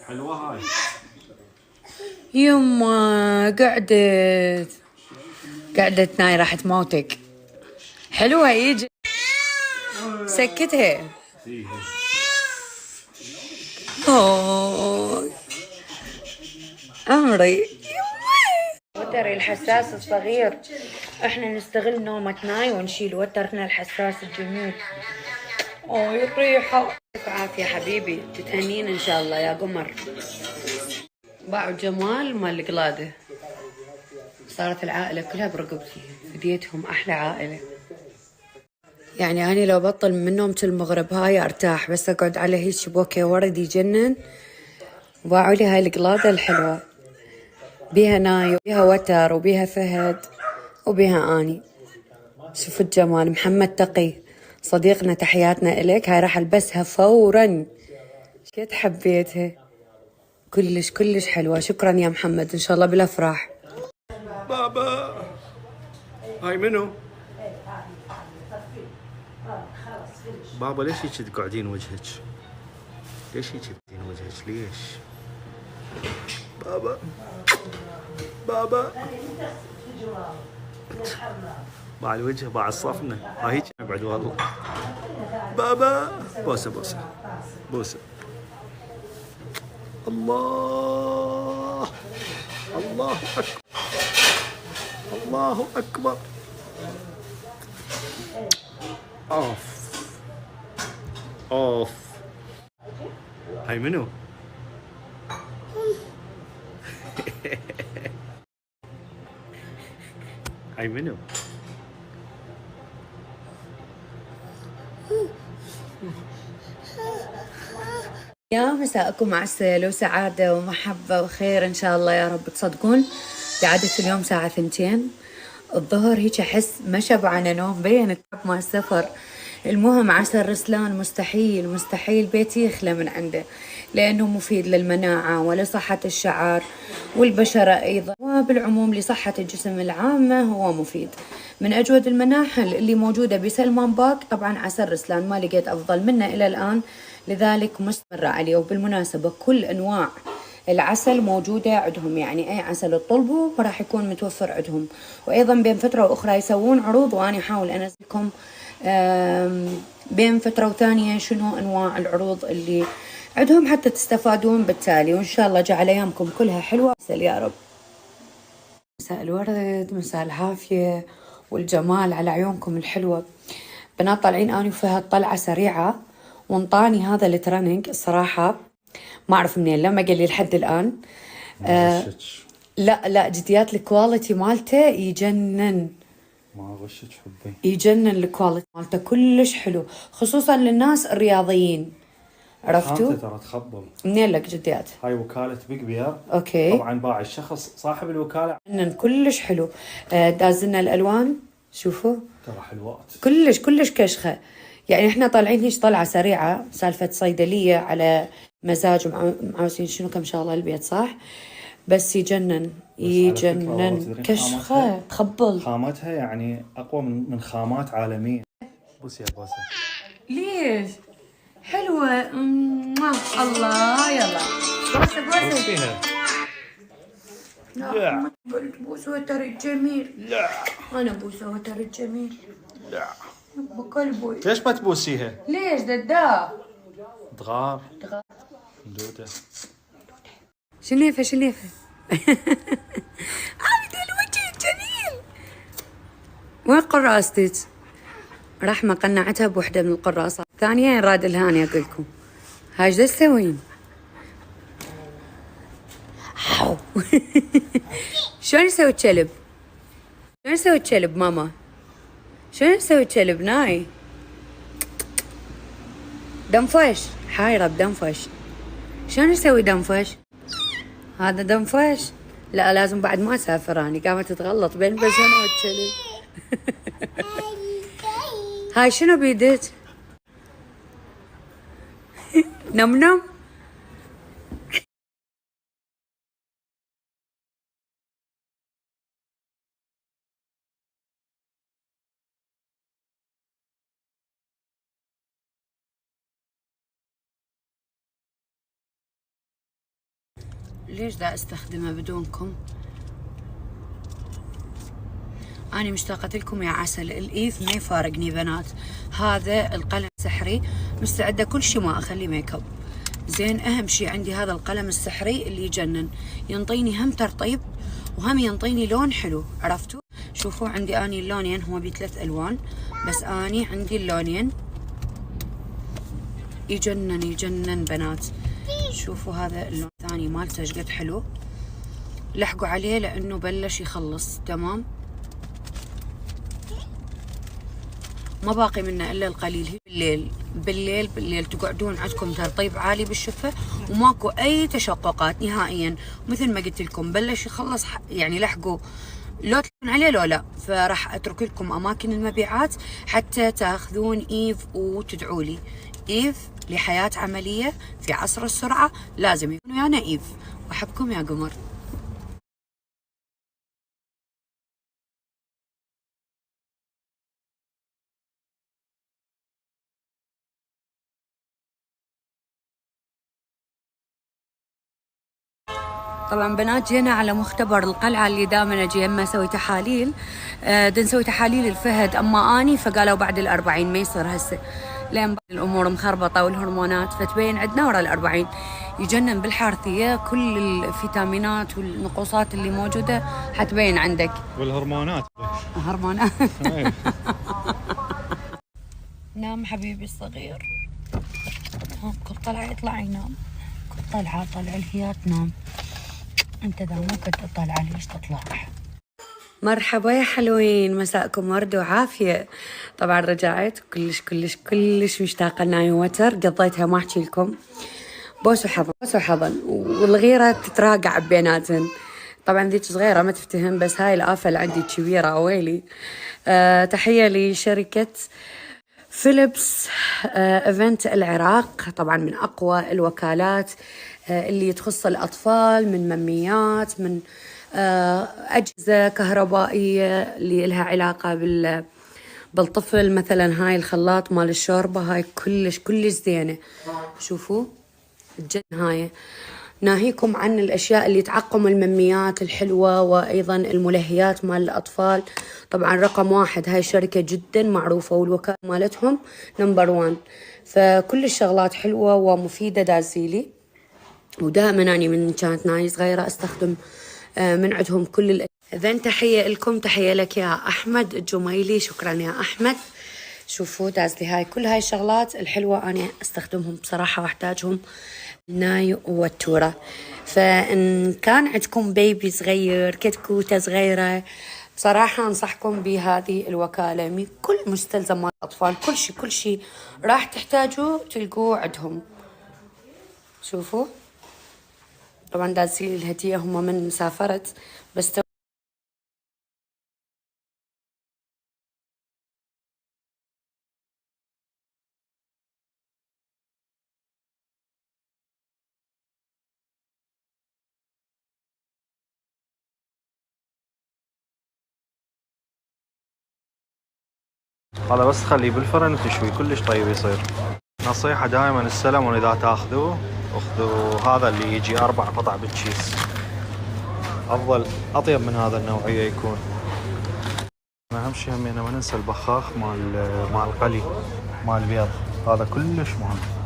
حلوة هاي. يما قعدت ناي راح تموتك. حلوة يجي سكتها. اوه امري وتري الحساس الصغير. احنا نستغل نومة ناي ونشيل وترنا الحساس الجميل. اوه الريحة. يعطيك عافية حبيبي، تتهنين ان شاء الله يا قمر. باعوا جمال مال القلادة، صارت العائلة كلها برقبتي، فديتهم أحلى عائلة. يعني أنا لو بطل من نومة المغرب هاي أرتاح، بس أقعد على هيك بوكي ورد يجنن. باعوا لي هاي القلادة الحلوة، بيها ناي وبيها وتر وبيها فهد وبيها أني. شوفوا الجمال. محمد تقي صديقنا تحياتنا إليك. هاي راح ألبسها فورا، كيف حبيتها، كلش كلش حلوة. شكرا يا محمد، إن شاء الله بالأفراح. بابا هاي منو؟ بابا ليش هيك تقعدين وجهك؟ ليش هيك تقعدين وجهك؟ ليش؟ بابا بابا باع الوجه باع الصفنة. هاي هيك نقعد والله. بابا بوسة بوسة بوسة. الله الله أكبر الله أكبر. اوف اوف. هاي منو؟ هاي منو؟ يا مساءكم عسل وسعادة ومحبة وخير إن شاء الله يا رب. تصدقون قعدت اليوم ساعة 2 الظهر هيك أحس ما شبعانة نوم، بين التعب مع السفر. المهم عسل رسلان مستحيل مستحيل بيتي يخلى من عنده، لأنه مفيد للمناعة ولصحة الشعر والبشرة أيضا، وبالعموم لصحة الجسم العامة هو مفيد. من أجود المناحل اللي موجودة بسلمان باك طبعا عسل رسلان، ما لقيت أفضل منه إلى الآن، لذلك مستمرة عليه. وبالمناسبة كل أنواع العسل موجودة عندهم، يعني أي عسل تطلبه راح يكون متوفر عندهم. وأيضا بين فترة وأخرى يسوون عروض، وأنا أحاول أنزلكم بين فترة وثانية شنو أنواع العروض اللي عندهم حتى تستفادون بالتالي. وإن شاء الله جعل أيامكم كلها حلوة يا رب. مساء الورد، مساء العافية والجمال على عيونكم الحلوة. بنات طالعين أنا وفهد طلعة سريعة، وانطاني هذا الترننج الصراحة ما أعرف منين لما قال لي لحد الآن. لا جديات الكواليتي مالته يجنن، ما غشك حبي، يجنن الكواليتي مالته كلش حلو، خصوصا للناس الرياضيين. عرفتوا؟ ترى تخبل. منين لك جديات؟ هاي وكالة بيج بير. اوكي. طبعا باع الشخص صاحب الوكالة. جنن كلش حلو. دازلنا الألوان شوفوا ترى حلوات كلش كلش كشخة. يعني احنا طالعين هيك طلعة سريعة، سالفة صيدلية على مزاج ومعاوزين شنو كم شغلة البيت صح، بس يجنن يجنن كشخة تخبل. خامتها يعني أقوى من خامات عالمية. بوس يا بوسة. ليش؟ حلوة. الله يلا بوسة بوس فيها. لا قلت بوس وتر الجميل. لا أنا بوس وتر الجميل. لا بقلبي. ليش ما تبوسيها؟ ليش ددا؟ دغار دودة. شنيفة شنيفة. عامل الوجه الجميل. وين قراصتك؟ رحمة قنعتها بوحدة من القراصات، ثانية راد الهاني أقول لكم. هاي ايش تسوين؟ شلون يسوي الكلب؟ شلون يسوي الكلب ماما؟ شلون يسوي الكلب ناي؟ دنفش، حايرة بدنفش. شلون يسوي دنفش؟ هذا دنفش؟ لا لازم بعد ما اسافر اني، قامت تتغلط بين بسنة والكلب. هاي شنو بيدك؟ نم نم. ليش دا استخدمه بدونكم؟ أنا مشتاقة لكم يا عسل. الإيف ما يفارقني بنات. هذا القلم السحري مستعدة كل شي ما أخلي ميك اب. زين أهم شي عندي هذا القلم السحري اللي يجنن، ينطيني هم ترطيب وهم ينطيني لون حلو. عرفتوا؟ شوفوا عندي أني اللونين، هو ب3 ألوان بس أني عندي اللونين يجنن يجنن بنات. شوفوا هذا اللون الثاني مالته ايش قد حلو. لحقوا عليه لأنه بلش يخلص. تمام، ما باقي منه الا القليل. هي بالليل تقعدون عندكم ترطيب عالي بالشفه وماكو اي تشققات نهائيا. مثل ما قلت لكم بلش يخلص، يعني لحقوا لو تلون عليه لو لا. فراح اترك لكم اماكن المبيعات حتى تاخذون ايف وتدعوا لي. ايف لحياه عمليه في عصر السرعه لازم يكون ويانا ايف. واحبكم يا قمر. طبعا بنات جينا على مختبر القلعة اللي دائما اجي اما اسوي تحاليل. نسوي تحاليل الفهد اما اني، فقالوا بعد ال40 ما يصير هسه لين بعد الامور مخربطة والهرمونات، فتبين عندنا ورا ال40. يجنن بالحارثية، كل الفيتامينات والنقوصات اللي موجودة حتبين عندك. والهرمونات هرمونات. نام حبيبي الصغير. كل طلعة يطلع ينام، كل طلعة طلع الهيات نام. انت ذا مو كنت تطلع ليش تطلع؟ مرحبا يا حلوين، مساءكم ورد وعافية. طبعا رجعت كلش كلش كلش مشتاقة لناي وتر، قضيتها ما احكي لكم. بوس وحضن بوس وحضن، والغيرة تتراقع بيناتن. طبعا ذيك صغيرة ما تفتهم، بس هاي الآفة اللي عندي كبيرة اويلي. تحية لشركة فيليبس ايفنت العراق، طبعا من اقوى الوكالات اللي تخص الاطفال، من مميات، من اجهزه كهربائيه اللي لها علاقه بالطفل. مثلا هاي الخلاط مال الشوربه، هاي كلش كلش زينه. شوفوا الجن. هاي ناهيكم عن الاشياء اللي تعقم المميات الحلوه وايضا الملهيات مال الاطفال. طبعا رقم 1 هاي شركه جدا معروفه والوكاله مالتهم نمبر 1. فكل الشغلات حلوه ومفيده دازيلي، ودائما اني من كانت ناي صغيره استخدم من عندهم كل اذن. تحيه لكم، تحيه لك يا احمد الجميلي، شكرا يا احمد. شوفوا دازلي هاي كل هاي الشغلات الحلوه انا استخدمهم بصراحه واحتاجهم ناي والتورة. فإن كان عندكم بيبي صغير، كتكوتة صغيرة، بصراحة أنصحكم بهذه الوكالة. من كل مستلزمات الأطفال، كل شي راح تحتاجوه تلقوه عندهم. شوفوا طبعا دازلي الهدية هم من سافرت بس هذا بس تخليه بالفرن وتشوي كلش طيب يصير. نصيحة دائما السلمون اذا تاخذوه اخذوا هذا اللي يجي 4 قطع بالكيس، افضل اطيب من هذا النوعية يكون. اهم شيء همينه ما ننسى البخاخ مال القلي مال البيض، هذا كلش مهم.